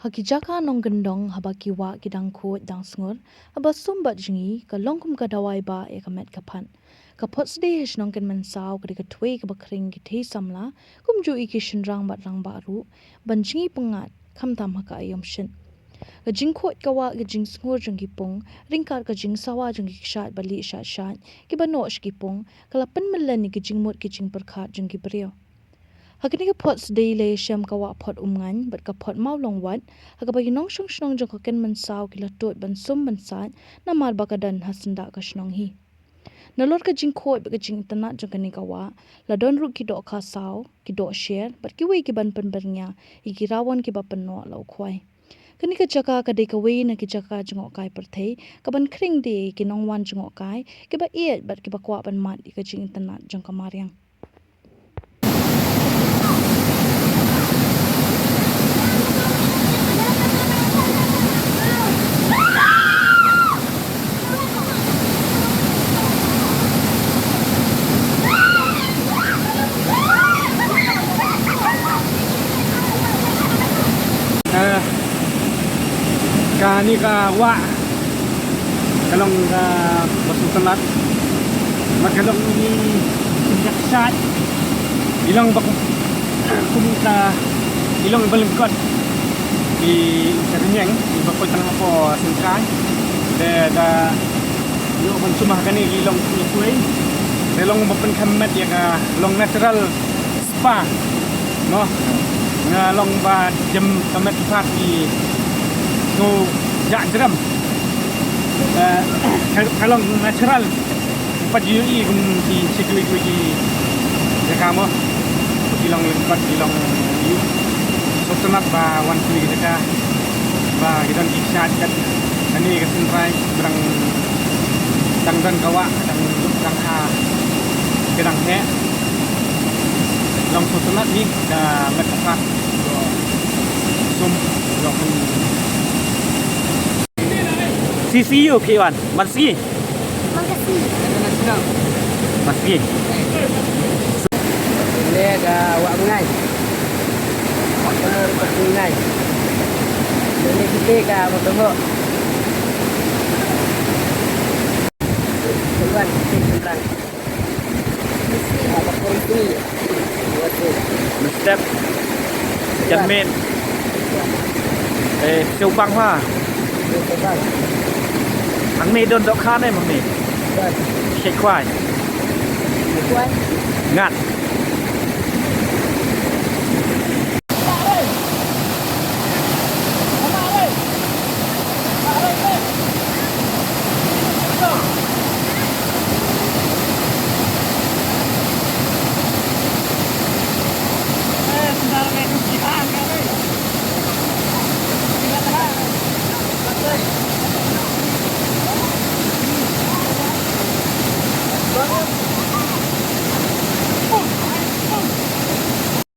Hakijaka nong gendong habakiwa kidang ko dang sngur haba sumbat jingi ka longkum ka dawai ba ya kamet kapan ka Phod Sdei hish nong Kenmynsaw ka ka Thwei ka bakring Kynthei Samla kumju iki Shynrang bat rang baru ban jingi pengat kamtam haka ayom shin ka jingkot kawa ka jing sngur jingi pung ringkar ka jing sawa jingi shat bali shat ki banosh ki pung kala pen melani ki jingmut ki jing perkhat jingi brio Hakini ka Phod Sdei le shem kawa Phod umngan bat ka Phod mau long wat haka bagi nong shong shong jong ka Kenmynsaw ki latut ban sum ban sat na mar bakadan hasenda ka shnong hi nalor ka jing khoi ba ka jing tanat jong kani kawa la don ru ki do kha saw ki do share bat ki wei ki ban pen bernya iki rawon ki ba pen no lo khwai kani ka jaka ka de ka wei na ki jaka jong kai perthei ka ban khring de ki nong wan jong kai ki ba et bat ki ba kwa ban mat ka jing tanat jong ka mariang Kani ka wa kalong ka basutanat magalong ni yaksat ilang bak kumita ilang balengkot di Shynrang di bakot tanang po singkai da yo konsumah kani ilang Thwei delong bapen khamet ya ka long natural spa no nga long ba jem kamet pati no jak jeram kalau natural pagi ini kum di sikui di dekamo bilang lebat bilang yu sotenat ba wan kui deka ba gidan kisah kat ani ke Kynthei berang dan kawa dan ha gedang he long sotenat ni da metepat sum do See you, K1. Makasih. Makasih. Makasih. Ini agak awak mengai. Awak kena rupak mengai. Ini kita ke apa tengok. Tuan, Shynrang. Apa polisi? Step. Jangan. Siêu băng hoa. Thằng mì đơn độc khá này mà mì. Chạy khoai. Ngạt.